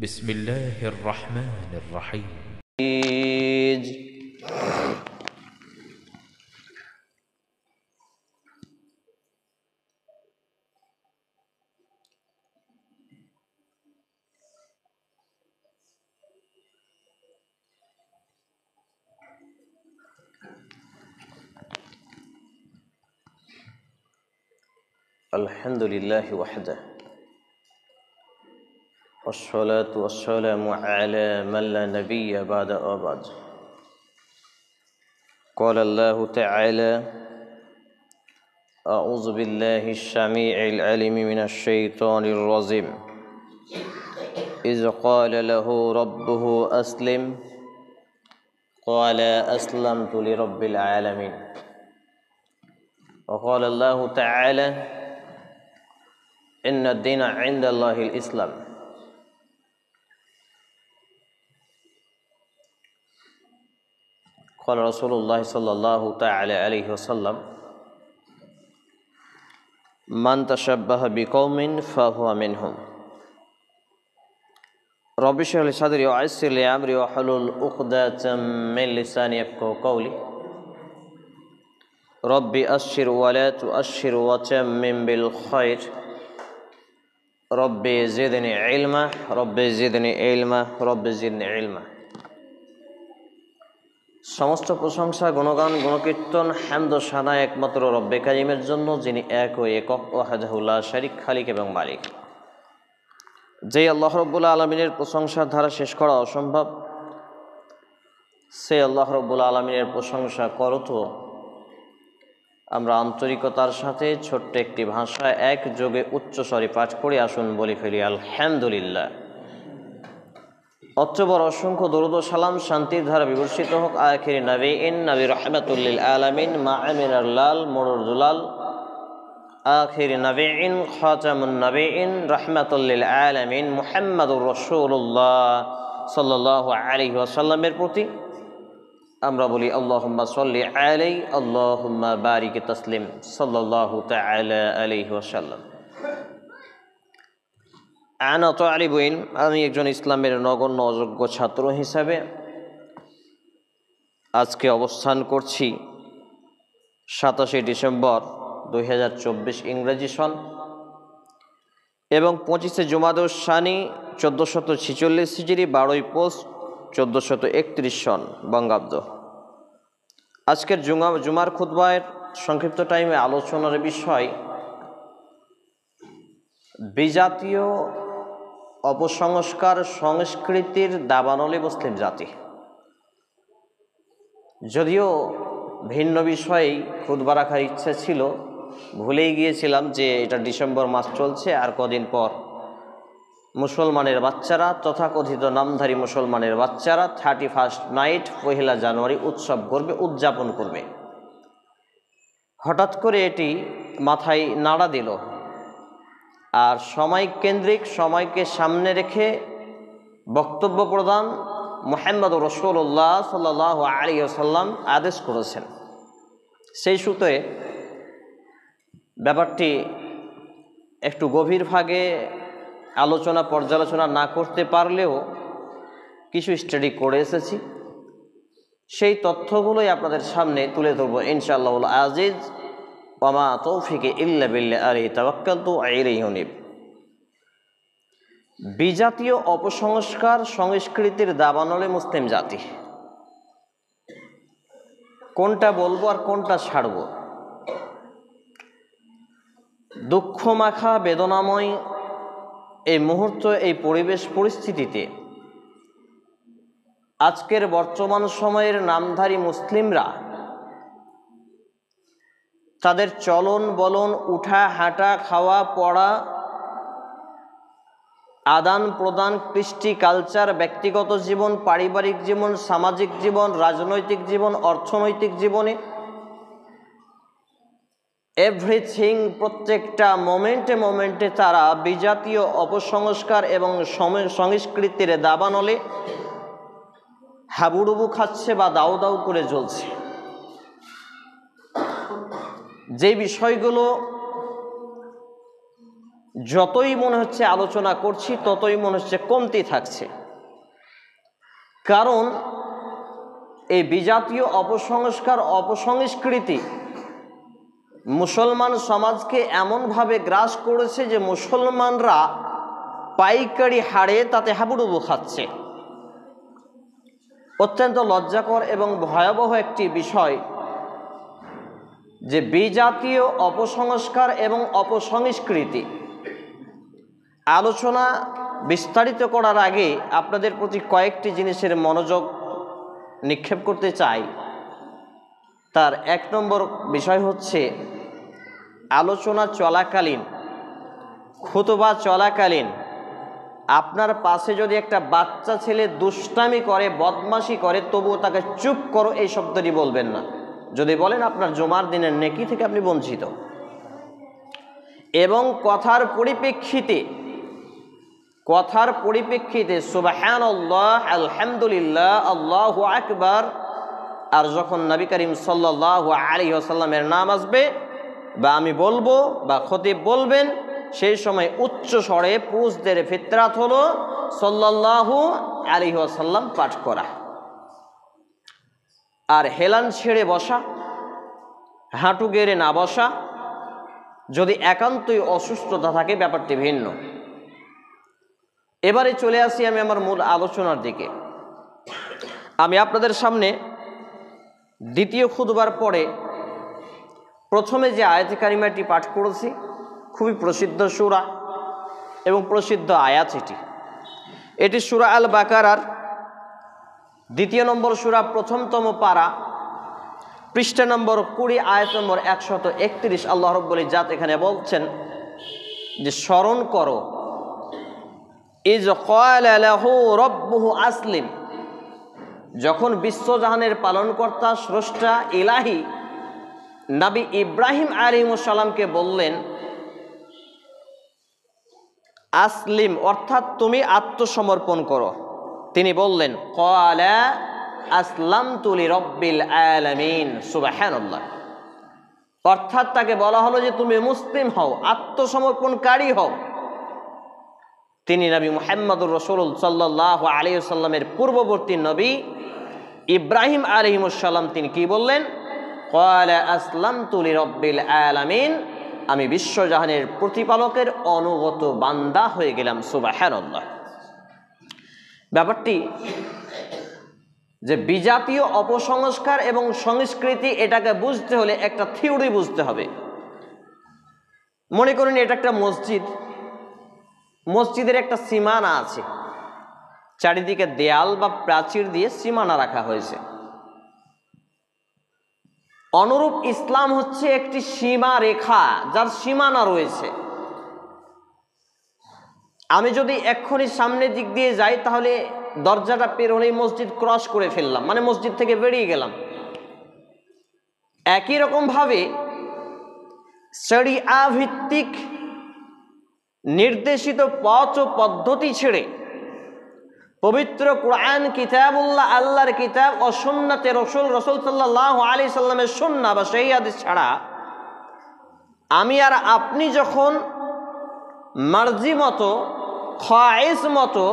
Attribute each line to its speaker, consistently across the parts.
Speaker 1: بسم الله الرحمن الرحيم.
Speaker 2: الحمد لله وحده والصلاة والسلام على من لا نبي بعد أبد. قال الله تعالى: أعوذ بالله السميع العليم من الشيطان الرجيم إذ قال له ربه أسلم قال أسلمت لرب العالمين. وقال الله تعالى: إن الدين عند الله الإسلام. قال رسول الله صلى الله تعالى عليه وسلم: من تشبه بقوم فهو منهم. رب اشرح لي صدري ويسر لي أمري واحلل عقدة من لساني يفقهوا قولي. ربي أشر ولا تؤشر وتمم بالخير. ربي زدني علما ربي زدني علما ربي زدني علما। সমস্ত প্রশংসা, গুণগান, গুণকীর্তন, হামদ ও সানা একমাত্র রব্বে কারিমের জন্য, যিনি এক ও একক, ওয়াহদাহু লা শারীক, খালিক এবং মালিক। যেই আল্লাহ রাব্বুল আলামিনের প্রশংসার ধারা শেষ করা অসম্ভব, সেই আল্লাহ রাব্বুল আলামিনের প্রশংসা করত আমরা আন্তরিকতার সাথে ছোট্ট একটি ভাষায় একযোগে উচ্চস্বরে পাঠ করে আসুন বলে ফেলি আলহামদুলিল্লাহ। অতঃপর অসংখ্য দরুদ ও সালাম শান্তির ধারা বিবর্ষিত হোক আখির নবীন নবী রাহমাতুল লিল আলামিন মা আমিনার লাল মুরুর দুলাল আখির নবীন খাতামুন নবীন রাহমাতুল লিল আলামিন মুহাম্মাদুর রাসূলুল্লাহ সাল্লাল্লাহু আলাইহি ওয়াসাল্লামের প্রতি আমরা বলি আল্লাহুম্মা সাল্লি আলাইহি আল্লাহুম্মা বারিক তাসলিম সাল্লাল্লাহু তাআলা আলাইহি ওয়াসাল্লাম। আনা তালিবুল ইলম, আমি একজন ইসলামের নগণ্য অযোগ্য ছাত্র হিসাবে আজকে অবস্থান করছি 27শে ডিসেম্বর 2024 ইংরেজি সন এবং 25শে জুমাদুস সানি 1446 হিজরি 12ই পৌষ 1431 সন বঙ্গাব্দ। আজকের জুমার খুতবায়ের সংক্ষিপ্ত টাইমে আলোচনার বিষয় বিজাতীয় অপসংস্কার সংস্কৃতির দাবানলে মুসলিম জাতি। যদিও ভিন্ন বিষয়েই খুতবা রাখার ইচ্ছা ছিল, ভুলেই গিয়েছিলাম যে এটা ডিসেম্বর মাস চলছে, আর কদিন পর মুসলমানের বাচ্চারা, তথাকথিত নামধারী মুসলমানের বাচ্চারা 31st নাইট 1 জানুয়ারি উৎসব করবে, উদযাপন করবে। হঠাৎ করে এটি মাথায় নাড়া দিল, আর সময় কেন্দ্রিক, সময়কে সামনে রেখে বক্তব্য প্রদান মুহাম্মদুর রাসূলুল্লাহ সাল্লাল্লাহু আলাইহি ওয়াসাল্লাম আদেশ করেছেন। সেই সূত্রে ব্যাপারটি একটু গভীরভাবে পর্যালোচনা না করতে পারলেও কিছু স্টাডি করে এসেছি, সেই তথ্যগুলোই আপনাদের সামনে তুলে ধরবো ইনশাআল্লাহ আজিজ। ওয়ামা তৌফিকি ইল্লা বিল্লাহ আলাইহি তাওয়াক্কালতু আলাইহি উনীব। বিজাতীয় অপসংস্কার সংস্কৃতির দাবানলে মুসলিম জাতি, কোনটা বলবো আর কোনটা ছাড়ব? দুঃখমাখা বেদনাময় এই মুহূর্ত, এই পরিবেশ পরিস্থিতিতে আজকের বর্তমান সময়ের নামধারী মুসলিমরা তাদের চলন বলন, উঠা হাঁটা, খাওয়া পড়া, আদান প্রদান, কৃষ্টি, কালচার, ব্যক্তিগত জীবন, পারিবারিক জীবন, সামাজিক জীবন, রাজনৈতিক জীবন, অর্থনৈতিক জীবনে এভরিথিং, প্রত্যেকটা মোমেন্টে মোমেন্টে তারা বিজাতীয় অপসংস্কার এবং সংস্কৃতির দাবানলে হাবুডুবু খাচ্ছে বা দাউ দাউ করে জ্বলছে। যে বিষয়গুলো যতই মনে হচ্ছে আলোচনা করছি ততই মনে হচ্ছে কমতি থাকছে। কারণ এই বিজাতীয় অপসংস্কার অপসংস্কৃতি মুসলমান সমাজকে এমনভাবে গ্রাস করেছে যে মুসলমানরা পাইকারি হারে তাতে হাবুডুবু খাচ্ছে। অত্যন্ত লজ্জাকর এবং ভয়াবহ একটি বিষয় যে বিজাতীয় অপসংস্কার এবং অপসংস্কৃতি আলোচনা বিস্তারিত করার আগে আপনাদের প্রতি কয়েকটি জিনিসের মনোযোগ নিক্ষেপ করতে চাই। তার এক নম্বর বিষয় হচ্ছে, আলোচনা চলাকালীন, খুতবা চলাকালীন আপনার পাশে যদি একটা বাচ্চা ছেলে দুষ্টামি করে, বদমাশি করে, তবুও তাকে চুপ করো এই শব্দটি বলবেন না। যদি বলেন আপনার জুমার দিনের নেকি থেকে আপনি বঞ্চিত। এবং কথার পরিপ্রেক্ষিতে সুবহানাল্লাহ, আলহামদুলিল্লাহ, আল্লাহু আকবার, আর যখন নবী করিম সাল্লাল্লাহু আলাইহি ওয়াসাল্লামের নাম আসবে বা আমি বলবো বা খতিব বলবেন, সেই সময় উচ্চ স্বরে পুরুষদের ফিতরাত হলো সাল্লাল্লাহু আলাইহি ওয়াসাল্লাম পাঠ করা। আর হেলান ছেড়ে বসা, হাঁটু গেড়ে না বসা, যদি একান্তই অসুস্থতা থাকে ব্যাপারটি ভিন্ন। এবারে চলে আসি আমি আমার মূল আলোচনার দিকে। আমি আপনাদের সামনে দ্বিতীয় খুতবার পরে প্রথমে যে আয়াতে কারিমাটি পাঠ করেছি, খুবই প্রসিদ্ধ সূরা এবং প্রসিদ্ধ আয়াত এটি সূরা আল বাকারার 2 নম্বর সূরা, প্রথমতম পারা, পৃষ্ঠা নম্বর 20, আয়াত নম্বর 131। আল্লাহ রাব্বুল ইজ্জাত এখানে বলছেন যে স্মরণ করো, ইজ ক্বালা লাহু রাব্বুহু আসলিম, যখন বিশ্বজাহানের পালনকর্তা স্রষ্টা ইলাহি নবী ইব্রাহিম আলাইহিস সালামকে বললেন আসলিম, অর্থাৎ তুমি আত্মসমর্পণ করো। তিনি বললেন ক্বালা আসলামতু লিরাব্বিল আলামিন, সুবহানাল্লাহ। অর্থাৎ তাকে বলা হলো যে তুমি মুসলিম হও, আত্মসমর্পণকারী হও। তিনি নবী মুহাম্মদুর রাসূলুল্লাহ সাল্লাল্লাহু আলাইহি ওয়াসাল্লামের পূর্ববর্তী নবী ইব্রাহিম আলাইহিস সালাম তিনি কি বললেন? ক্বালা আসলামতু লিরাব্বিল আলামিন, আমি বিশ্বজাহানের প্রতিপালকের অনুগত বান্দা হয়ে গেলাম, সুবহানাল্লাহ। ব্যাপারটি যে বিজাতীয় অপসংস্কার এবং সংস্কৃতি, এটাকে বুঝতে হলে একটা থিওরি বুঝতে হবে। মনে করুন এটা একটা মসজিদ, মসজিদের একটা সীমানা আছে, চারিদিকে দেয়াল বা প্রাচীর দিয়ে সীমানা রাখা হয়েছে। অনুরূপ ইসলাম হচ্ছে একটি সীমা রেখা, যার সীমানা রয়েছে। আমি যদি এক্ষুনি সামনের দিক দিয়ে যাই, তাহলে দরজাটা পের হলেই মসজিদ ক্রস করে ফেললাম, মানে মসজিদ থেকে বেরিয়ে গেলাম। একই রকম ভাবে শরিয়া ভিত্তিক নির্দেশিত পথ ও পদ্ধতি ছেড়ে পবিত্র কোরআন কিতাবুল্লাহ, আল্লাহর কিতাব ও সুন্নাতে রাসূল সাল্লাল্লাহু আলাইহি সাল্লামের সুন্নাহ বা সহিহ হাদিস ছাড়া আমি আর আপনি যখন মার্জি মতো, খায়েশ মতো,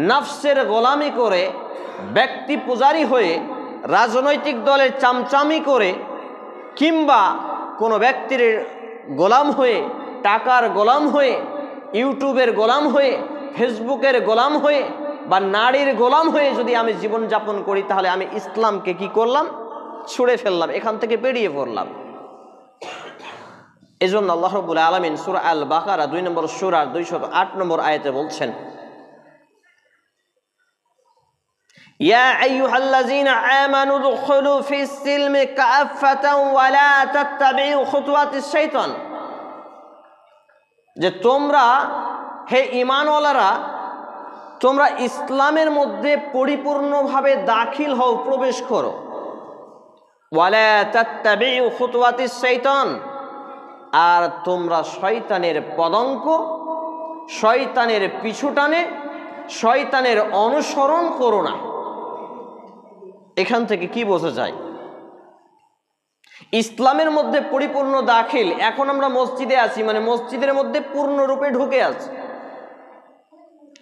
Speaker 2: নফসের গোলামি করে, ব্যক্তি পূজারী হয়ে, রাজনৈতিক দলের চামচামি করে, কিংবা কোনো ব্যক্তির গোলাম হয়ে, টাকার গোলাম হয়ে, ইউটিউবের গোলাম হয়ে, ফেসবুকের গোলাম হয়ে বা নারীর গোলাম হয়ে যদি আমি জীবনযাপন করি, তাহলে আমি ইসলামকে কি করলাম? ছুঁড়ে ফেললাম, এখান থেকে বেরিয়ে পড়লাম। এজন্য আল্লাহ রাব্বুল আলামিন সূরা আল বাকারা 2 নম্বর সূরার 208 নম্বর আয়াতে বলছেন, ইয়া আইয়ুহাল্লাযীনা আমানু দুখুলু ফিস সিলমি কাফাতান ওয়া লা তাত্তাবিউ খুতুওয়াতিশ শাইতান, যে তোমরা, হে ঈমানওয়ালারা, তোমরা ইসলামের মধ্যে পরিপূর্ণভাবে দাখিল হও, প্রবেশ করো। ওয়া লা তাত্তাবিউ খুতুওয়াতিশ শাইতান, আর তোমরা শয়তানের পদঙ্ক, শয়তানের পিছুটানে, শয়তানের অনুসরণ করো না। এখান থেকে কি বোঝা যায়? ইসলামের মধ্যে পরিপূর্ণ দাখিল। এখন আমরা মসজিদে আছি, মানে মসজিদের মধ্যে পূর্ণরূপে ঢুকে আছি,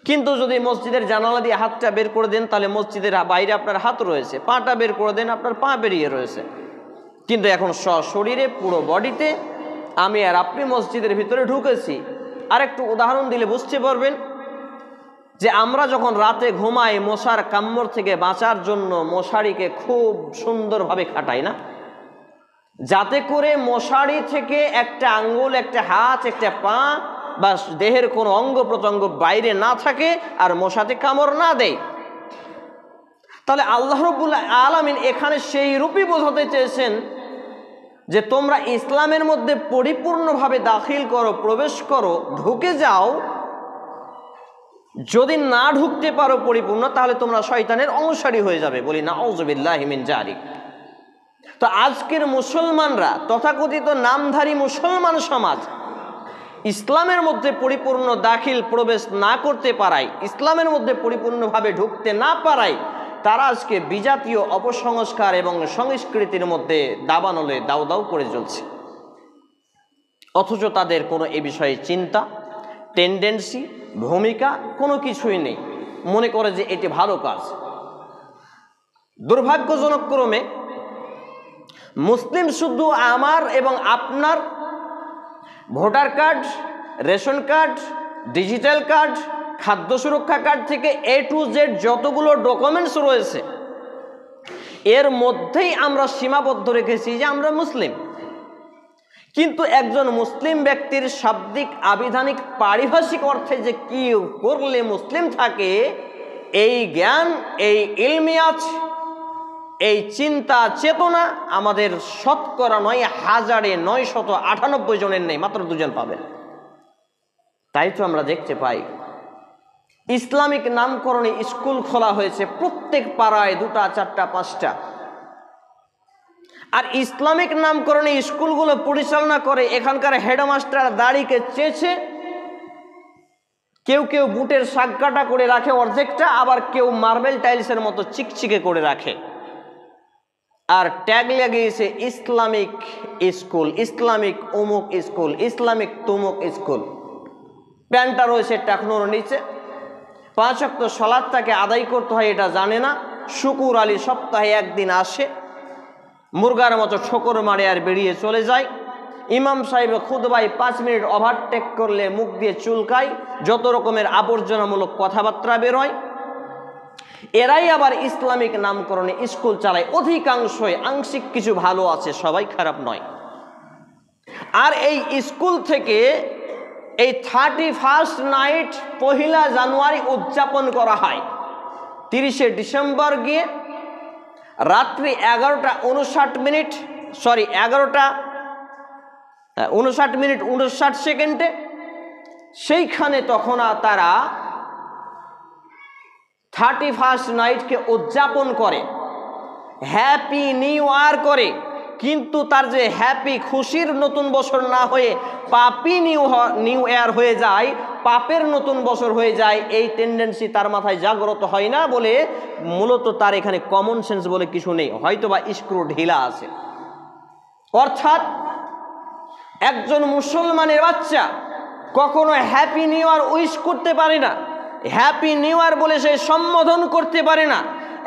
Speaker 2: কিন্তু যদি মসজিদের জানালা দিয়ে হাতটা বের করে দেন তাহলে মসজিদের বাইরে আপনার হাত রয়েছে, পাটা বের করে দেন আপনার পা বেরিয়ে রয়েছে। কিন্তু এখন সশরীরে পুরো বডিতে আমি আর আপনি মসজিদের ভিতরে ঢুকেছি। আর একটু উদাহরণ দিলে বুঝতে পারবেন যে আমরা যখন রাতে ঘুমাই মশার কামড় থেকে বাঁচার জন্য মশারিকে খুব সুন্দরভাবে খাটাই না, যাতে করে মশারি থেকে একটা আঙ্গুল, একটা হাত, একটা পা বা দেহের কোনো অঙ্গ প্রত্যঙ্গ বাইরে না থাকে আর মশাতে কামড় না দেয়। তাহলে আল্লাহ রাব্বুল আলামিন এখানে সেই রূপই বোঝাতে চেয়েছেন যে তোমরা ইসলামের মধ্যে পরিপূর্ণভাবে দাখিল করো, প্রবেশ করো, ঢুকে যাও। যদি না ঢুকতে পারো পরিপূর্ণ, তাহলে তোমরা শয়তানের অনুসারী হয়ে যাবে। বলি নাউযুবিল্লাহি মিন যালিক। তো আজকের মুসলমানরা, তথাকথিত নামধারী মুসলমান সমাজ, ইসলামের মধ্যে পরিপূর্ণ দাখিল প্রবেশ না করতে পারায়, ইসলামের মধ্যে পরিপূর্ণভাবে ঢুকতে না পারায় তারা আজকে বিজাতীয় অপসংস্কার এবং সংস্কৃতির মধ্যে দাবানলে দাউ দাউ করে চলছে। অথচ তাদের কোনো এ বিষয়ে চিন্তা, টেন্ডেন্সি, ভূমিকা কোনো কিছুই নেই। মনে করে যে এটি ভালো কাজ। দুর্ভাগ্যজনক ক্রমে মুসলিম শুধু আমার এবং আপনার voter card, ration card, digital card, খাদ্য সুরক্ষা কার্ড থেকে A to Z যতগুলো ডকুমেন্টস রয়েছে এর মধ্যেই আমরা সীমাবদ্ধ রেখেছি যে আমরা মুসলিম। কিন্তু একজন মুসলিম ব্যক্তির শাব্দিক, আবিধানিক, পারিভাষিক অর্থে যে কি করলে মুসলিম থাকে, এই জ্ঞান, এই ইলমিয়াত, এই চিন্তা চেতনা আমাদের শতকরা ৯,৯৯৮ জনের নেই, মাত্র 2 জন পাবেন। তাই তো আমরা দেখতে পাই ইসলামিক নামকরণে স্কুল খোলা হয়েছে প্রত্যেক পাড়ায় 2টা, 4টা, 5টা। আর ইসলামিক নামকরণে স্কুলগুলো পরিচালনা করে এখানকার হেডমাস্টার দাড়িকে চেঁচে, কেউ কেউ বুটের শাককাটা করে রাখে অর্ধেকটা, আবার কেউ মার্বেল টাইলসের মতো চিকচিকে করে রাখে। আর ট্যাগ লাগিয়েছে ইসলামিক স্কুল, ইসলামিক অমুক স্কুল, ইসলামিক তমুক স্কুল। প্যান্টটা রয়েছে টাকনোর নিচে। 5 ওয়াক্ত সালাতটাকে আদায় করতে হয় এটা জানে না। শুকুর আলী সপ্তাহে 1 দিন আসে, মুরগার মতো ঠোকর মারে আর বেরিয়ে চলে যায়। ইমাম সাহেব খুতবায় 5 মিনিট ওভারটেক করলে মুখ দিয়ে চুলকায়, যত রকমের আবর্জনামূলক কথাবার্তা বেরোয়। এরাই আবার ইসলামিক নামকরণে স্কুল চালায়। অধিকাংশই, আংশিক কিছু ভালো আছে, সবাই খারাপ নয়। আর এই স্কুল থেকে এই 31st নাইট 1 জানুয়ারি উদযাপন করা হয়। 30শে ডিসেম্বর গিয়ে রাত্রি 11টা 59 মিনিট, সরি 11টা 59 মিনিট 59 সেকেন্ডে সেইখানে তখন তারা 31st নাইটকে উদযাপন করে, হ্যাপি নিউ ইয়ার করে। কিন্তু তার যে হ্যাপি, খুশির নতুন বছর না হয়ে পাপি নিউ ইয়ার হয়ে যায়, পাপের নতুন বছর হয়ে যায়, এই টেন্ডেন্সি তার মাথায় জাগ্রত হয় না বলে মূলত তার এখানে কমন সেন্স বলে কিছু নেই, হয়তোবা স্ক্রু ঢিলা আছে। অর্থাৎ একজন মুসলমানের বাচ্চা কখনো হ্যাপি নিউ ইয়ার উইশ করতে পারে না, হ্যাপি নিউ ইয়ার বলে সে সম্বোধন করতে পারে না।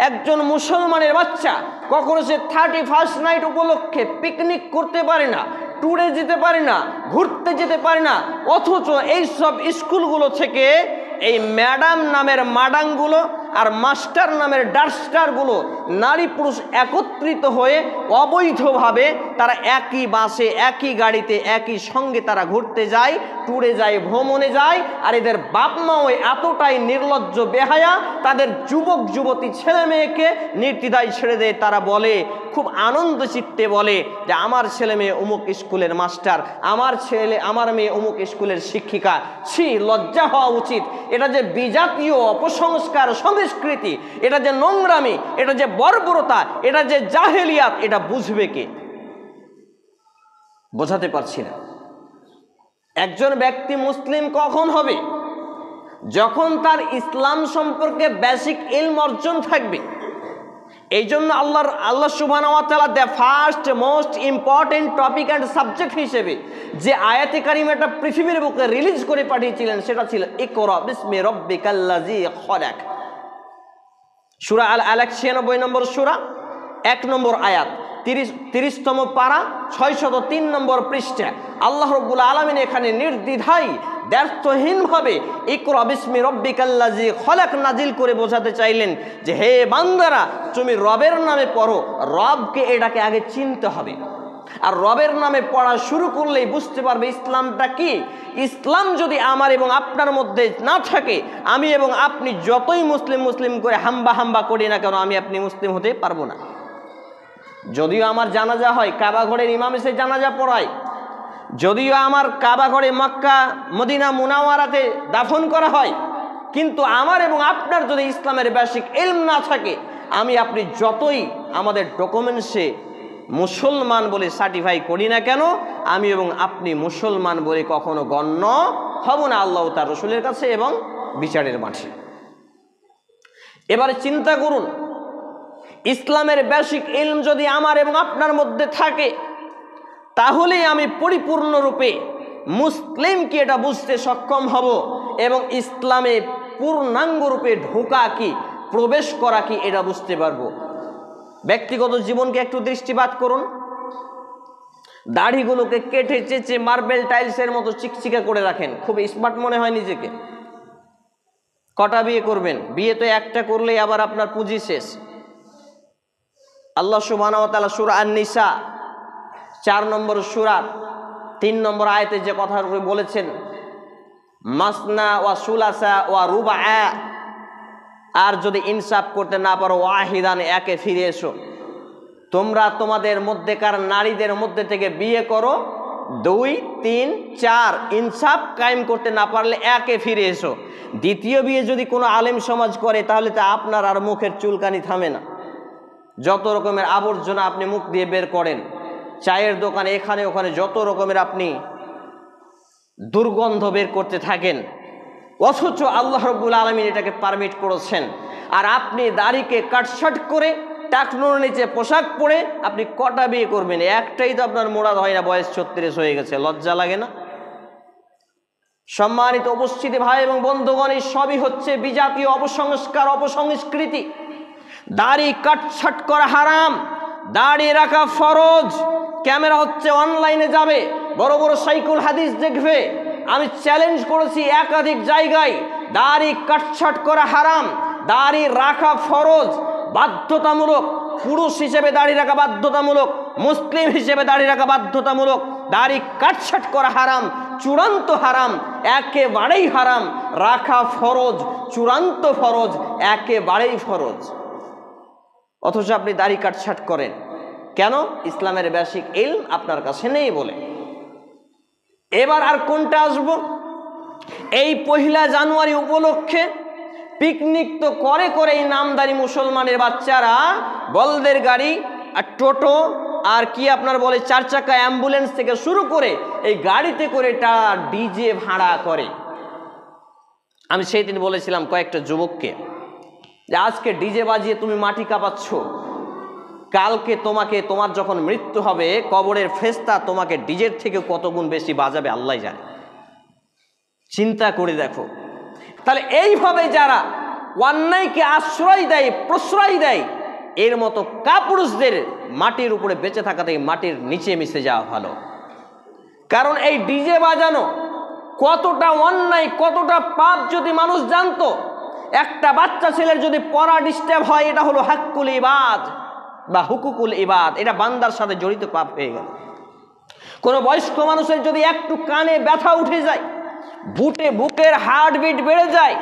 Speaker 2: একজন মুসলমানের বাচ্চা কখনো সে 31st নাইট উপলক্ষে পিকনিক করতে পারে না, ট্যুরে যেতে পারে না, ঘুরতে যেতে পারে না। অথচ এইসব স্কুলগুলো থেকে এই ম্যাডাম নামের মাডাংগুলো আর মাস্টার নামের ডাস্টারগুলো, নারী পুরুষ একত্রিত হয়ে অবৈধভাবে তারা একই বাসে, একই গাড়িতে, একই সঙ্গে তারা ঘুরতে যায়, ট্যুরে যায়, ভ্রমণে যায়। আর এদের বাপ মাও এতটাই নির্লজ্জ, বেহায়া, তাদের যুবক যুবতী ছেলে মেয়েকে নির্দ্বিধায় ছেড়ে দেয়। তারা বলে, খুব আনন্দ চিত্তে বলে যে আমার ছেলে মেয়ে অমুক স্কুলের মাস্টার, আমার মেয়ে অমুক স্কুলের শিক্ষিকা। ছি, লজ্জা হওয়া উচিত। এটা যে বিজাতীয় অপসংস্কার সংস্কৃতি, এটা যে নোংরামি, এটা যে বর্বরতা, এটা যে জাহেলিয়াত, এটা বুঝবে কে? বোঝাতে পারছি না। একজন ব্যক্তি মুসলিম কখন হবে? যখন তার ইসলাম সম্পর্কে বেসিক ইলম অর্জন থাকবে। এই জন্য আল্লাহ সুবহানাহু ওয়া তাআলা the first most important topic and subject হিসেবে যে আয়াতে কারিমাটা পৃথিবীর বুকে রিলিজ করে পাঠিয়েছিলেন সেটা ছিল ইকরা বিসমি রাব্বিকাল্লাযী খলাক। সূরা আল আলাক 96 নম্বর সূরা 1 নম্বর আয়াত 30তম পারা 603 নম্বর পৃষ্ঠা আল্লাহ রাব্বুল আলামিন এখানে নির্দ্বিধায় দ্ব্যর্থহীনভাবে ইকরা বিসমি রাব্বিকাল্লাযী খলাক নাজিল করে বোঝাতে চাইলেন যে হে বান্দারা তুমি রবের নামে পড়ো। রবকে এটাকে আগে চিনতে হবে, আর রবের নামে পড়া শুরু করলেই বুঝতে পারবে ইসলামটা কি। ইসলাম যদি আমার এবং আপনার মধ্যে না থাকে, আমি এবং আপনি যতই মুসলিম মুসলিম করে হাম্বা করি না কেন, আমি আপনি মুসলিম হতে পারবো না। যদিও আমার জানাজা হয়, কাবা ঘরের ইমাম এসে জানাজা পড়ায়, যদিও আমার কাবা ঘরে মক্কা মদিনা মুনাওয়ারাতে দাফন করা হয়, কিন্তু আমার এবং আপনার যদি ইসলামের বেসিক ইলম না থাকে, আমি আপনি যতই আমাদের ডকুমেন্টসে মুসলমান বলে সার্টিফাই করি না কেন, আমি এবং আপনি মুসলমান বলে কখনো গণ্য হব না আল্লাহ তার রাসূলের কাছে এবং বিচারের মাঠে। এবারে চিন্তা করুন, ইসলামের বেসিক ইলম যদি আমার এবং আপনার মধ্যে থাকে, তাহলে আমি পরিপূর্ণরূপে মুসলিম কি এটা বুঝতে সক্ষম হব এবং ইসলামে পূর্ণাঙ্গরূপে ঢোকা কি, প্রবেশ করা কি এটা বুঝতে পারবো। ব্যক্তিগত জীবনকে একটু দৃষ্টিপাত করুন, দাড়িগুলোকে কেটে চেঁচে মার্বেল টাইলসের মতো চিকচিকা করে রাখেন, খুব স্মার্ট মনে হয় নিজেকে। কটা বিয়ে করবেন? বিয়ে তো একটা করলেই আবার আপনার পুঁজি শেষ। আল্লাহ সুবহানাহু ওয়া তাআলা সূরা আন-নিসা 4 নম্বর সূরা 3 নম্বর আয়াতে যে কথা বলেছেন, মাসনা ওয়া সুলাসা ওয়া রুবা, আর যদি ইনসাফ করতে না পারো ওয়াহিদান, একে ফিরে এসো। তোমরা তোমাদের মধ্যেকার নারীদের মধ্যে থেকে বিয়ে করো 2, 3, 4, ইনসাফ কায়েম করতে না পারলে একে ফিরে এসো। দ্বিতীয় বিয়ে যদি কোনো আলেম সমাজ করে, তাহলে তা আপনার আর মুখের চুলকানি থামে না। যত রকমের আবর্জনা আপনি মুখ দিয়ে বের করেন, চায়ের দোকানে এখানে ওখানে যত রকমের আপনি দুর্গন্ধ বের করতে থাকেন, অথচ আল্লাহ রাব্বুল আলামিন এটাকে পারমিট করেছেন। আর আপনি দাড়িকে কাটছাট করে টাকনুর নিচে পোশাক পরে আপনি কটা বিয়ে করবেন? একটাই তো আপনার মোরাদ হয় না, বয়স 36 হয়ে গেছে, লজ্জা লাগে না? সম্মানিত উপস্থিতি ভাই এবং বন্ধুগণ, এই সবই হচ্ছে বিজাতীয় অপসংস্কার, অপসংস্কৃতি। দাড়ি কাটছাট করা হারাম, দাড়ি রাখা ফরজ। ক্যামেরা হচ্ছে অনলাইনে যাবে, বড় বড় সাইকুল হাদিস দেখবে। আমি চ্যালেঞ্জ করেছি একাধিক জায়গায়, দাড়ি কাটছাট করা হারাম, দাড়ি রাখা ফরজ, বাধ্যতামূলক। পুরুষ হিসেবে দাড়ি রাখা বাধ্যতামূলক, মুসলিম হিসেবে দাড়ি রাখা বাধ্যতামূলক। দাড়ি কাটছাট করা হারাম, চূড়ান্ত হারাম, একেবারেই হারাম। রাখা ফরজ, চূড়ান্ত ফরজ, একেবারেই ফরজ। অথচ আপনি দাড়ি কাটছাট করেন কেন? ইসলামের বেসিক ইলম আপনার কাছে নেই বলে। এবার আর কোনটা আসবো? এই 1 জানুয়ারি উপলক্ষে পিকনিক তো করে এই নামদারি মুসলমানের বাচ্চারা বলদের গাড়ি আর টোটো আর কি আপনার বলে 4 চাকা অ্যাম্বুলেন্স থেকে শুরু করে এই গাড়িতে করে এটা ডিজে ভাড়া করে। আমি সেই দিন বলেছিলাম কয়েকটা যুবককে যে আজকে ডিজে বাজিয়ে তুমি মাটি কাঁপাচ্ছ, কালকে তোমার যখন মৃত্যু হবে, কবরের ফেরেশতা তোমাকে ডিজের থেকে কত গুণ বেশি বাজাবে আল্লাহ জানে। চিন্তা করে দেখো। তাহলে এইভাবে যারা অন্যায়কে আশ্রয় দেয়, প্রশ্রয় দেয়, এর মতো কাপুরুষদের মাটির উপরে বেঁচে থাকা থেকে মাটির নিচে মিশে যাওয়া ভালো। কারণ এই ডিজে বাজানো কতটা অন্যায়, কতটা পাপ যদি মানুষ জানতো। একটা বাচ্চা ছেলের যদি পড়া ডিস্টার্ব হয়, এটা হলো হাক্কুল ইবাদ বা হুকুকুল ইবাদ, এটা বান্দার সাথে জড়িত পাপ হয়ে গেল। কোনো বয়স্ক মানুষের যদি একটু কানে ব্যথা উঠে যায়, বুকের হার্টবিট বেড়ে যায়,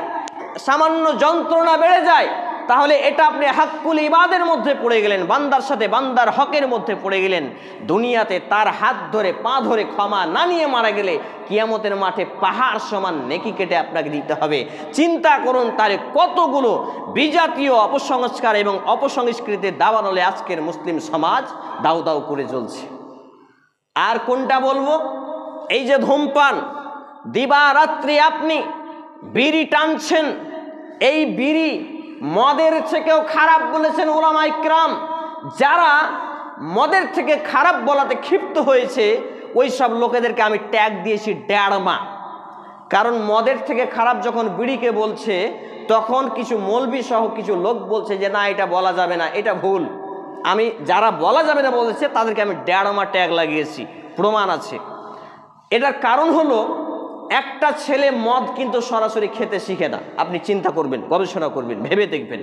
Speaker 2: সামান্য যন্ত্রণা বেড়ে যায়, তাহলে এটা আপনি হাক্কুল ইবাদের মধ্যে পড়ে গেলেন, বান্দার সাথে বান্দার হকের মধ্যে পড়ে গেলেন। দুনিয়াতে তার হাত ধরে পা ধরে ক্ষমা না নিয়ে মারা গেলে কিয়ামতের মাঠে পাহাড় সমান নেকি কেটে আপনাকে দিতে হবে। চিন্তা করুন তার কতগুলো বিজাতীয় অপসংস্কার এবং অপসংস্কৃতির দাবানলে আজকের মুসলিম সমাজ দাউ দাউ করে চলছে। আর কোনটা বলবো? এই যে ধূমপান, দিবারাত্রি আপনি বিড়ি টানছেন, এই বিড়ি মদের থেকেও খারাপ বলেছেন উলামা ইকরাম। যারা মদের থেকে খারাপ বলাতে ক্ষিপ্ত হয়েছে ওই সব লোকেদেরকে আমি ট্যাগ দিয়েছি ড্যাড়মা। কারণ মদের থেকে খারাপ যখন বিড়িকে বলছে তখন কিছু মৌলবি সহ কিছু লোক বলছে যে না এটা বলা যাবে না, এটা ভুল। আমি যারা বলা যাবে না বলেছে তাদেরকে আমি ড্যাড়মা ট্যাগ লাগিয়েছি, প্রমাণ আছে। এটার কারণ হলো একটা ছেলে মদ কিন্তু সরাসরি খেতে শিখে না। আপনি চিন্তা করবেন, গবেষণা করবেন, ভেবে দেখবেন।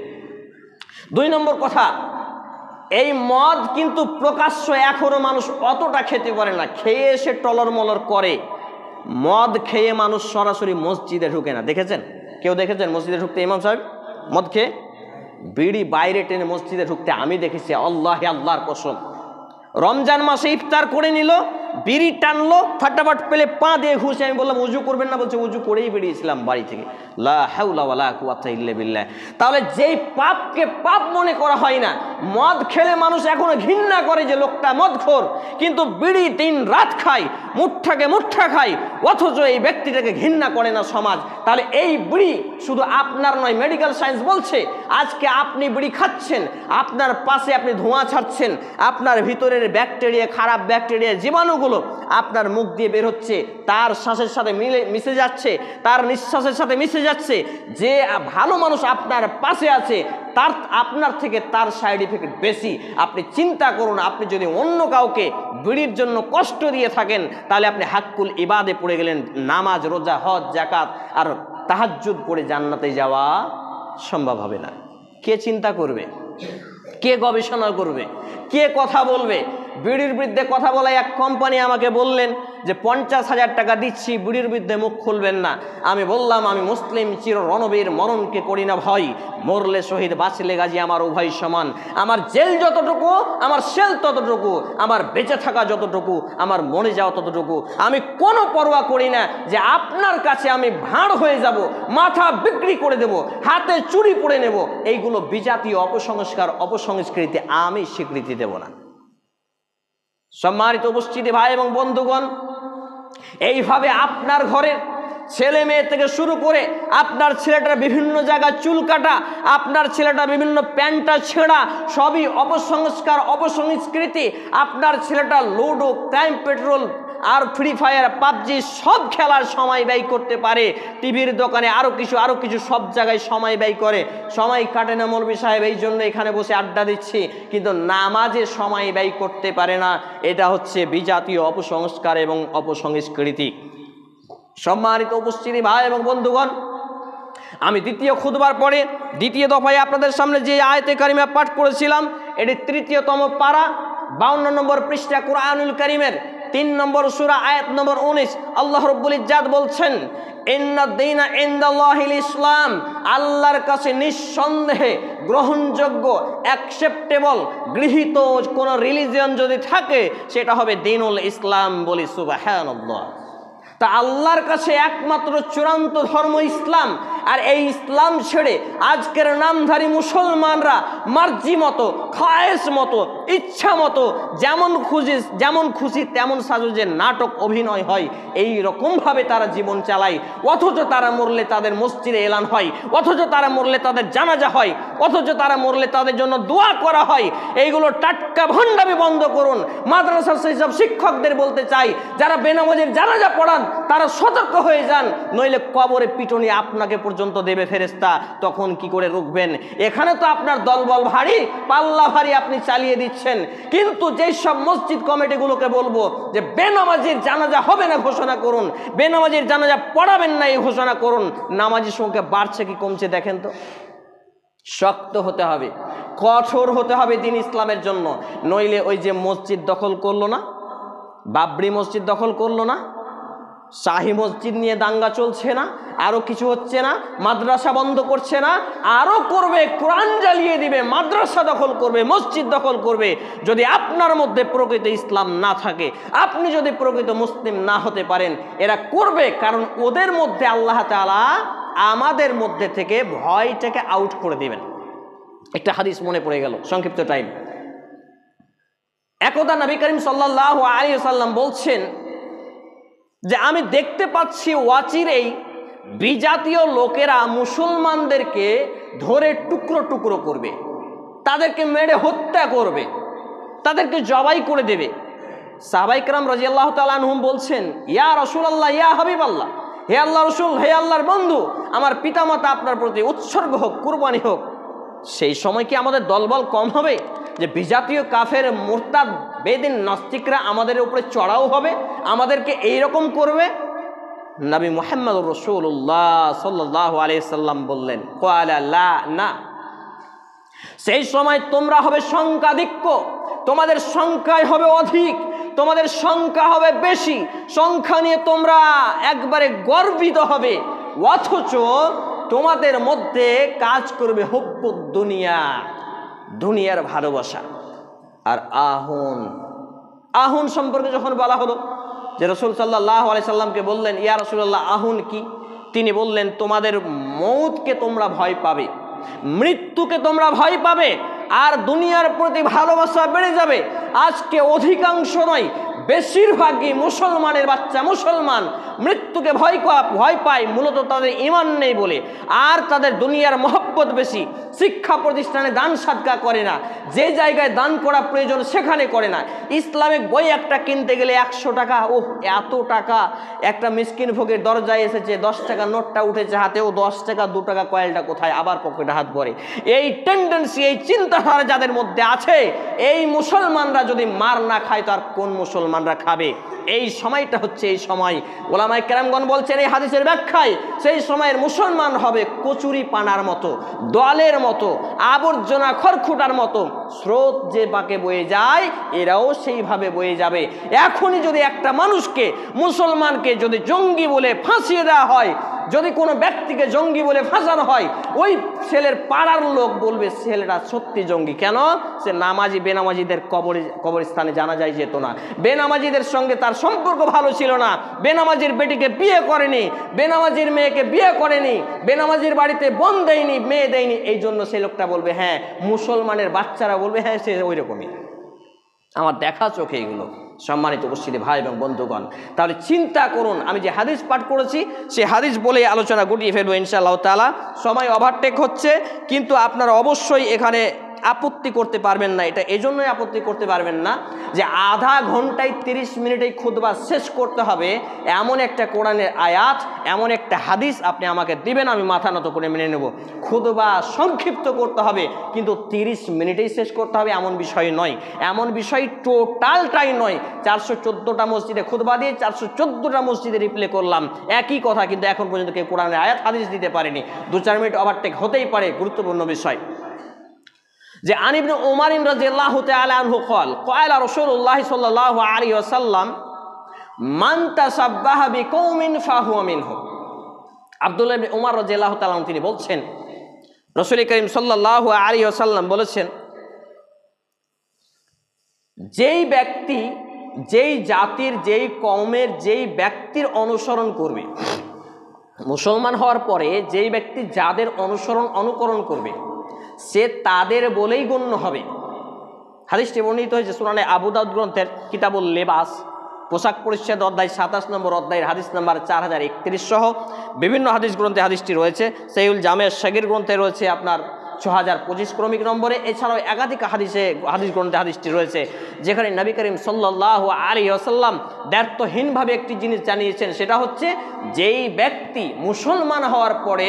Speaker 2: 2 নম্বর কথা, এই মদ কিন্তু প্রকাশ্য এখনো মানুষ অতটা খেতে পারে না, খেয়ে এসে টলর মলর করে। মদ খেয়ে মানুষ সরাসরি মসজিদে ঢুকে না। দেখেছেন? কেউ দেখেছেন মসজিদে ঢুকতে ইমাম সাহেব মদ খেয়ে? বিড়ি বাইরে টেনে মসজিদে ঢুকতে আমি দেখেছি, আল্লাহ আল্লাহর কসম। রমজান মাসে ইফতার করে নিল, বিড়ি টানলো, ফাটাফাট পেলে পা দিয়ে ঘুষে। আমি বললাম উজু করবেন না, বলছে উজু করেই বেরিয়েছিলাম বাড়ি থেকে। লা হাওলা ওয়ালা কুওয়াতা ইল্লা বিল্লাহ। তাহলে যেই পাপকে পাপ মনে করা হয় না, মদ খেলে মানুষ এখনো ঘৃণা করে যে লোকটা মদখোর, কিন্তু বিড়ি দিন রাত খায়, মুঠ্ঠাকে মুঠ্ঠা খায়, অথচ এই ব্যক্তিটাকে ঘৃণা করে না সমাজ। তাহলে এই বিড়ি শুধু আপনার নয়, মেডিকেল সায়েন্স বলছে আজকে আপনি বিড়ি খাচ্ছেন, আপনার পাশে আপনি ধোঁয়া ছাড়ছেন, আপনার ভিতরের ব্যাকটেরিয়া, খারাপ ব্যাকটেরিয়া, জীবাণুগুলো আপনার মুখ দিয়ে বের হচ্ছে, তার শ্বাসের সাথে মিশে যাচ্ছে, তার নিঃশ্বাসের সাথে মিশে যাচ্ছে। যে ভালো মানুষ আপনার পাশে আছে তার আপনার থেকে তার সাইড ইফেক্ট বেশি। আপনি চিন্তা করুন, আপনি যদি অন্য কাউকে বিড়ির জন্য কষ্ট দিয়ে থাকেন তাহলে আপনি হাক্কুল ইবাদে পড়ে গেলেন। নামাজ, রোজা, হজ, যাকাত আর তাহাজ্জুদ পড়ে জান্নাতে যাওয়া সম্ভব হবে না। কে চিন্তা করবে? কে গবেষণা করবে? কে কথা বলবে? বিড়ির বিরুদ্ধে কথা বলা এক কোম্পানি আমাকে বললেন যে 50,000 টাকা দিচ্ছি, বিড়ির বিরুদ্ধে মুখ খুলবেন না। আমি বললাম আমি মুসলিম, চির রণবীর, মরণকে করি না ভয়, মরলে শহীদ, বাঁচলে গাজী, আমার উভয় সমান। আমার জেল যতটুকু আমার সেল ততটুকু, আমার বেঁচে থাকা যতটুকু আমার মরে যাওয়া ততটুকু। আমি কোনো পরোয়া করি না যে আপনার কাছে আমি ভাঁড় হয়ে যাব, মাথা বিক্রি করে দেব, হাতে চুরি পরে নেব। এইগুলো বিজাতীয় অপসংস্কার, অপসংস্কৃতি আমি স্বীকৃতি দেব না। সম্মানিত উপস্থিতি ভাই এবং বন্ধুগণ, এইভাবে আপনার ঘরের ছেলে মেয়ে থেকে শুরু করে আপনার ছেলেটার বিভিন্ন জায়গায় চুল কাটা, আপনার ছেলেটা বিভিন্ন প্যান্টটা ছেঁড়া, সবই অপসংস্কার, অপসংস্কৃতি। আপনার ছেলেটা লুডো, ক্রাইম পেট্রোল আর ফ্রি ফায়ার, পাবজি সব খেলার সময় ব্যয় করতে পারে, টিভির দোকানে আরও কিছু সব জায়গায় সময় ব্যয় করে। সময় কাটে না মৌলভী সাহেব, এই জন্য এখানে বসে আড্ডা দিচ্ছি, কিন্তু নামাজে সময় ব্যয় করতে পারে না। এটা হচ্ছে বিজাতীয় অপসংস্কার এবং অপসংস্কৃতি। সম্মানিত উপস্থিতি ভাই এবং বন্ধুগণ, আমি দ্বিতীয় খুতবার পরে দ্বিতীয় দফায় আপনাদের সামনে যে আয়াতে কারিমা পাঠ করেছিলাম, এটি 3য়তম পারা 52 নম্বর পৃষ্ঠা কুরআনুল কারীমের 3 নম্বর সূরা আয়াত নম্বর 19। আল্লাহ রাব্বুল ইজ্জাত বলছেন, ইন্নাদ দীনা ইনদাল্লাহিল ইসলাম, আল্লাহর কাছে নিঃসন্দেহে গ্রহণযোগ্য, অ্যাকসেপ্টেবল, গৃহীত কোন রিলিজিয়ন যদি থাকে সেটা হবে দ্বীনুল ইসলাম। বলি সুবহানাল্লাহ। তা আল্লাহর কাছে একমাত্র চূড়ান্ত ধর্ম ইসলাম। আর এই ইসলাম ছেড়ে আজকের নামধারী মুসলমানরা মার্জি মতো, খায়েশ মতো, ইচ্ছা মতো যেমন খুশি তেমন সাজে নাটক অভিনয় হয়, এই রকমভাবে তারা জীবন চালায়। অথচ তারা মরলে তাদের মসজিদে এলান হয়, অথচ তারা মরলে তাদের জানাজা হয়, অথচ তারা মরলে তাদের জন্য দোয়া করা হয়। এইগুলো টাটকা ভণ্ডামি বন্ধ করুন। মাদ্রাসার সেই সব শিক্ষকদের বলতে চাই, যারা বেনামাজের জানাজা পড়ান তারা সতর্ক হয়ে যান, নইলে কবরে পিটুনি আপনাকে পর্যন্ত দেবে ফেরেশতা, তখন কি করে রুখবেন? এখানে তো আপনার দলবল ভারী, পাল্লা ভারী, আপনি চালিয়ে দিচ্ছেন। কিন্তু যেই সব মসজিদ কমিটিগুলোকে বলবো যে বেনামাজির জানাজা হবে না ঘোষণা করুন, বেনামাজির জানাজা পড়াবেন না এই ঘোষণা করুন, নামাজির সংখ্যা বাড়ছে কি কমছে দেখেন তো। শক্ত হতে হবে, কঠোর হতে হবে দিন ইসলামের জন্য, নইলে ওই যে মসজিদ দখল করলো না, বাবরি মসজিদ দখল করলো না, শাহী মসজিদ নিয়ে দাঙ্গা চলছে না, আরো কিছু হচ্ছে না, মাদ্রাসা বন্ধ করছে না, আরো করবে, কোরআন জ্বালিয়ে দিবে, মাদ্রাসা দখল করবে, মসজিদ দখল করবে। যদি আপনার মধ্যে প্রকৃত ইসলাম না থাকে, আপনি যদি প্রকৃত মুসলিম না হতে পারেন, এরা করবে। কারণ ওদের মধ্যে আল্লাহ তাআলা আমাদের মধ্যে থেকে ভয়টাকে আউট করে দিবেন। একটা হাদিস মনে পড়ে গেল, সংক্ষিপ্ত টাইম। একদা নবী করিম সাল্লাল্লাহু আলাইহি ওয়াসাল্লাম বলছেন যে আমি দেখতে পাচ্ছি অচিরেই বিজাতীয় লোকেরা মুসলমানদেরকে ধরে টুকরো টুকরো করবে, তাদেরকে মেরে হত্যা করবে, তাদেরকে জবাই করে দেবে। সাহাবায়ে কেরাম রাদিয়াল্লাহু তাআলা আনহুম বলছেন, ইয়া রাসূলুল্লাহ, ইয়া হাবিবাল্লাহ, হে আল্লাহর রাসূল, হে আল্লাহর বন্ধু, আমার পিতামাতা আপনার প্রতি উৎসর্গ হোক, কুরবানি হোক। সেই সময় কি আমাদের দলবল কম হবে যে বিজাতীয় কাফের মুরতাদ বেদিন নাস্তিকরা আমাদের উপরে চড়াও হবে, আমাদেরকে এইরকম করবে? নবী মুহাম্মদ রাসূলুল্লাহ সাল্লাল্লাহু আলাইহি সাল্লাম বললেন, ক্বালা লা, না। সেই সময় তোমরা হবে সংখ্যাধিক্য, তোমাদের সংখ্যায় হবে অধিক, তোমাদের সংখ্যা হবে বেশি, সংখ্যা নিয়ে তোমরা একবারে গর্বিত হবে, অথচ তোমাদের মধ্যে কাজ করবে হুব্বুদ দুনিয়া, দুনিয়ার ভালোবাসা। আর আহুন সম্পর্কে যখন বলা হলো যে রাসূল সাল্লাল্লাহু আলাইহি সাল্লামকে বললেন, ইয়া রাসূলুল্লাহ, আহুন কি? তিনি বললেন, তোমাদের মৌতকে তোমরা ভয় পাবে, মৃত্যুকে তোমরা ভয় পাবে, আর দুনিয়ার প্রতি ভালোবাসা বেড়ে যাবে। আজকে অধিকাংশ নয়, বেশিরভাগই মুসলমানের বাচ্চা মুসলমান মৃত্যুকে ভয় পায়, মূলত তাদের ঈমান নেই বলে, আর তাদের দুনিয়ার মহব্বত বেশি। শিক্ষা প্রতিষ্ঠানে দান সাদকা করে না, যে জায়গায় দান করা প্রয়োজন সেখানে করে না। ইসলামিক বই একটা কিনতে গেলে 100 টাকা, ওহ এত টাকা। একটা মিসকিন ফকির দরজায় এসেছে, 10 টাকা নোটটা উঠেছে হাতেও, 10 টাকা 2 টাকা কয়েলটা কোথায়, আবার পকেটে হাত ভরে। এই টেন্ডেন্সি, এই চিন্তাধারা যাদের মধ্যে আছে, এই মুসলমানরা যদি মার না খায় তো আর কোন মুসলমানরা খাবে? এই সময়টা হচ্ছে এই সময়, ওলামায়ে কেরামগণ বলছেন এই হাদিসের ব্যাখ্যায়, সেই সময়ের মুসলমান হবে কচুরি পানার মতো, দলের মতো, আবর্জনা খড়খুটার মতো। স্রোত যে বাঁকে বয়ে যায়, এরাও সেইভাবে বয়ে যাবে। এখনই যদি একটা মানুষকে, মুসলমানকে যদি জঙ্গি বলে ফাঁসিয়ে দেওয়া হয়, যদি কোনো ব্যক্তিকে জঙ্গি বলে ফাঁসানো হয়, ওই ছেলের পাড়ার লোক বলবে ছেলেটা সত্যি জঙ্গি। কেন? সে নামাজি বেনামাজিদের কবরস্থানে জানাজায় যেত না, বেনামাজিদের সঙ্গে তার সম্পর্ক ভালো ছিল না, বেনামাজির বেটিকে বিয়ে করেনি, বেনামাজির মেয়েকে বিয়ে করেনি, বেনামাজির বাড়িতে বোন দেয়নি, মেয়ে দেয়নি। এই জন্য সেই লোকটা বলবে, হ্যাঁ, মুসলমানের বাচ্চারা বলবে, হ্যাঁ সে ওই রকমই। আমার দেখা চোখে এগুলো। সম্মানিত উপস্থিতি ভাই এবং বন্ধুগণ, তাহলে চিন্তা করুন, আমি যে হাদিস পাঠ করেছি সে হাদিস বলে আলোচনা গুটিয়ে ফেলবো ইনশাআল্লাহ তাআলা। সময় ওভারটেক হচ্ছে, কিন্তু আপনারা অবশ্যই এখানে আপত্তি করতে পারবেন না। এটা এজন্যই আপত্তি করতে পারবেন না যে আধা ঘন্টায় 30 মিনিটেই খুতবা শেষ করতে হবে, এমন একটা কোরআনের আয়াত, এমন একটা হাদিস আপনি আমাকে দিবেন, আমি মাথা নত করে মেনে নেব। খুতবা সংক্ষিপ্ত করতে হবে, কিন্তু 30 মিনিটেই শেষ করতে হবে এমন বিষয় নয়, এমন বিষয় টোটালটাই নয়। 414টা মসজিদে খুতবা দিয়ে 414টা মসজিদে রিপ্লে করলাম একই কথা, কিন্তু এখন পর্যন্ত কেউ কোরআনের আয়াত হাদিস দিতে পারেনি। 2-4 মিনিট ওভারটেক হতেই পারে, গুরুত্বপূর্ণ বিষয়। যে আন ইবনে উমর রাদিয়াল্লাহু তাআলা আনহু قال قال رسول الله صلى الله عليه وسلم من تشبه بقوم فهو منهم। আব্দুল্লাহ ইবনে উমর রাদিয়াল্লাহু তাআলা তিনি বলছেন, রাসূল করিম সাল্লাল্লাহু আলাইহি ওয়াসাল্লাম বলেছেন, যেই ব্যক্তি যেই জাতির, যেই কওমের, যেই ব্যক্তির অনুসরণ করবে, মুসলমান হওয়ার পরে যেই ব্যক্তি যাদের অনুকরণ করবে, সে তাদের বলেই গণ্য হবে। হাদিসটি বর্ণিত হয়েছে সুনানে আবু দাউদ গ্রন্থের কিতাবুল লিবাস, পোশাক পরিচ্ছেদ অধ্যায় 27 নম্বর অধ্যায়ের হাদিস নাম্বার 4031 সহ বিভিন্ন হাদিস গ্রন্থে হাদিসটি রয়েছে। সহিহুল জামে সগীর গ্রন্থে রয়েছে আপনার 6025 ক্রমিক নম্বরে। এছাড়াও একাধিক হাদিস গ্রন্থে হাদিসটি রয়েছে, যেখানে নবী করিম সাল্লাল্লাহু আলাইহি ওয়াসাল্লাম দ্ব্যর্থহীনভাবে একটি জিনিস জানিয়েছেন, সেটা হচ্ছে যেই ব্যক্তি মুসলমান হওয়ার পরে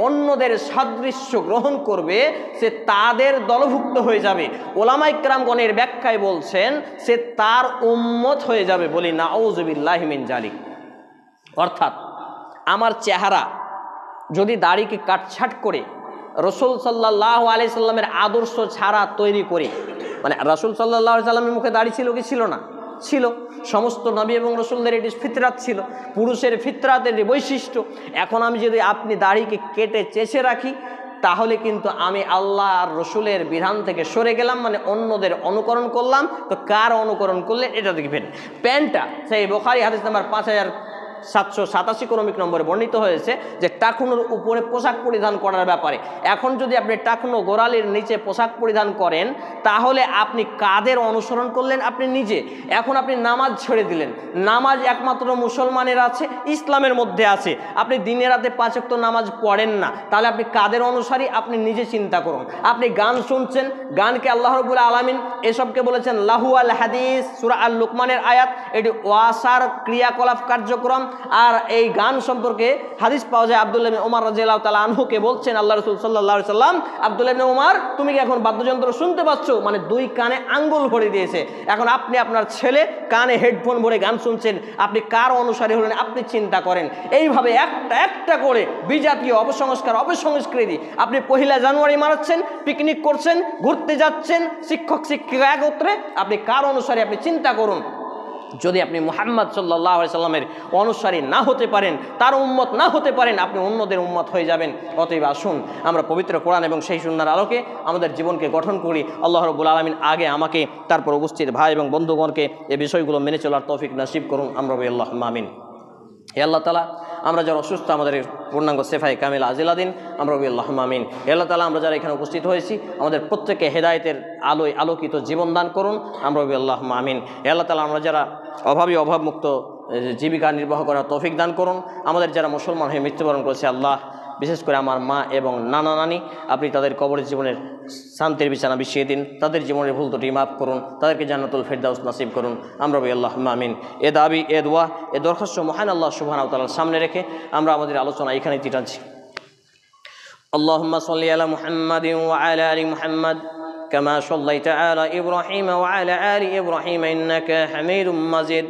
Speaker 2: অন্যদের সাদৃশ্য গ্রহণ করবে, সে তাদের দলভুক্ত হয়ে যাবে। ওলামায়ে কেরামগণের ব্যাখ্যায় বলছেন সে তার উম্মত হয়ে যাবে। বলি নাউযুবিল্লাহি মিন জালিক। অর্থাৎ আমার চেহারা যদি দাড়িকে কাটছাট করে রাসূল সাল্লাল্লাহু আলাইহি সাল্লামের আদর্শ ছাড়া তৈরি করি, মানে রাসূল সাল্লাল্লাহু আলাইহি সাল্লামের মুখে দাড়ি ছিল কি ছিল না? ছিল। সমস্ত নবী এবং রাসূলদের এটি ফিতরাত ছিল, পুরুষের ফিতরাতের বৈশিষ্ট্য। এখন আমি যদি আপনি দাড়িকে কেটে চেঁচে রাখি, তাহলে কিন্তু আমি আল্লাহ আর রসুলের বিধান থেকে সরে গেলাম, মানে অন্যদের অনুকরণ করলাম। তো কার অনুকরণ করলে এটা দেখবেন। প্যান্টটা সেই বুখারী হাদিস নাম্বার 787 ক্রমিক নম্বরে বর্ণিত হয়েছে যে টাকনুর উপরে পোশাক পরিধান করার ব্যাপারে। এখন যদি আপনি টাকনু গোড়ালির নিচে পোশাক পরিধান করেন তাহলে আপনি কাদের অনুসরণ করলেন? আপনি নিজে। এখন আপনি নামাজ ছেড়ে দিলেন। নামাজ একমাত্র মুসলমানের আছে, ইসলামের মধ্যে আছে। আপনি দিনে রাতে 5 ওয়াক্ত নামাজ পড়েন না, তাহলে আপনি কাদের অনুসারী? আপনি নিজে চিন্তা করুন। আপনি গান শুনছেন, গানকে আল্লাহ রাব্বুল আলামিন এসবকে বলেছেন লাহু আল হাদিস, সূরা আল লুকমানের আয়াত। এটি ওয়াসার ক্রিয়াকলাপ কার্যক্রম। আর এই গান সম্পর্কে হাদিস পাওয়া যায় আব্দুল্লাহ ইবনে ওমর রাদিয়াল্লাহু তাআলা আনহুকে বলছেন আল্লাহ রাসূল সাল্লাল্লাহু আলাইহি সাল্লাম, আব্দুল্লাহ ইবনে ওমর তুমি কি এখন বাদ্যযন্ত্র শুনতে পাচ্ছ? মানে 2 কানে আঙ্গুল ভরে দিয়েছে। এখন আপনি আপনার ছেলে কানে হেডফোন ভরে গান শুনছেন, আপনি কার অনুসারী হলেন? আপনি চিন্তা করেন। এইভাবে একটা একটা করে বিজাতীয় অপসংস্কার, অপসংস্কৃতি। আপনি 1 জানুয়ারি মানাচ্ছেন, পিকনিক করছেন, ঘুরতে যাচ্ছেন, শিক্ষক শিক্ষিকা একত্রে, আপনি কার অনুসারী? আপনি চিন্তা করুন। যদি আপনি মুহাম্মদ সাল্লাল্লাহু আলাইহি সাল্লামের অনুসারী না হতে পারেন, তার উম্মত না হতে পারেন, আপনি অন্যদের উম্মত হয়ে যাবেন। অতএব আসুন আমরা পবিত্র কোরআন এবং সেই সুন্নাহর আলোকে আমাদের জীবনকে গঠন করি। আল্লাহ রাব্বুল আলামিন আগে আমাকে, তারপর উপস্থিত ভাই এবং বন্ধুগণকে এই বিষয়গুলো মেনে চলার তৌফিক নসিব করুন। আমরা বলি আল্লাহুম্মা আমিন। হে আল্লাহ তাআলা, আমরা যারা অসুস্থ আমাদের পূর্ণাঙ্গ সেফায়ে কামিলা আজিলাদিন, আমরা বলি আল্লাহুম্মা আমিন। হে আল্লাহ তাআলা, আমরা যারা এখানে উপস্থিত হয়েছি আমাদের প্রত্যেককে হেদায়েতের আলোয় আলোকিত জীবন দান করুন। আমরা বলি আল্লাহুম্মা আমিন। হে আল্লাহ তাআলা, আমরা যারা অভাবমুক্ত জীবিকা নির্বাহ করার তৌফিক দান করুন। আমাদের যারা মুসলমান হয়ে মৃত্যুবরণ করেছে আল্লাহ, বিশেষ করে আমার মা এবং নানা নানি, আপনি তাদের কবরের জীবনের শান্তির বিছানা বিছিয়ে দিন। তাদের জীবনের ভুল ত্রুটি মাফ করুন, তাদেরকে জান্নাতুল ফেরদাউস নসিব করুন। আমরা বলি আল্লাহুম্মা আমিন। এ দাবি, এ দোয়া, এ দরখাস্ত মহান আল্লাহ সুবহানাহু ওয়া তাআলার সামনে রেখে আমরা আমাদের আলোচনা এখানেই টানছি। আল্লাহুম্মা সাল্লি আলা মুহাম্মাদিন ওয়া আলা আলি মুহাম্মাদ কামা সাল্লাইতা আলা ইব্রাহিম ওয়া আলা আলি ইব্রাহিম ইন্নাকা হামিদুম মাজিদ।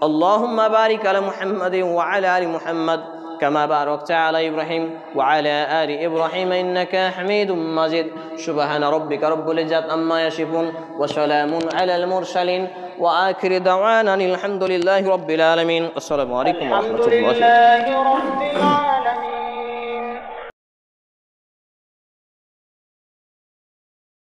Speaker 2: আল্লাহুম্মা বারিক আলা মুহাম্মাদিন ওয়া আলা আলি মুহাম্মাদ كما باركت على إبراهيم وعلى آل إبراهيم إنك حميد مجيد. سبحان ربك رب العزة عما يصفون وسلام على المرسلين وآخر دعوانا الحمد لله رب العالمين. السلام عليكم ورحمة الله.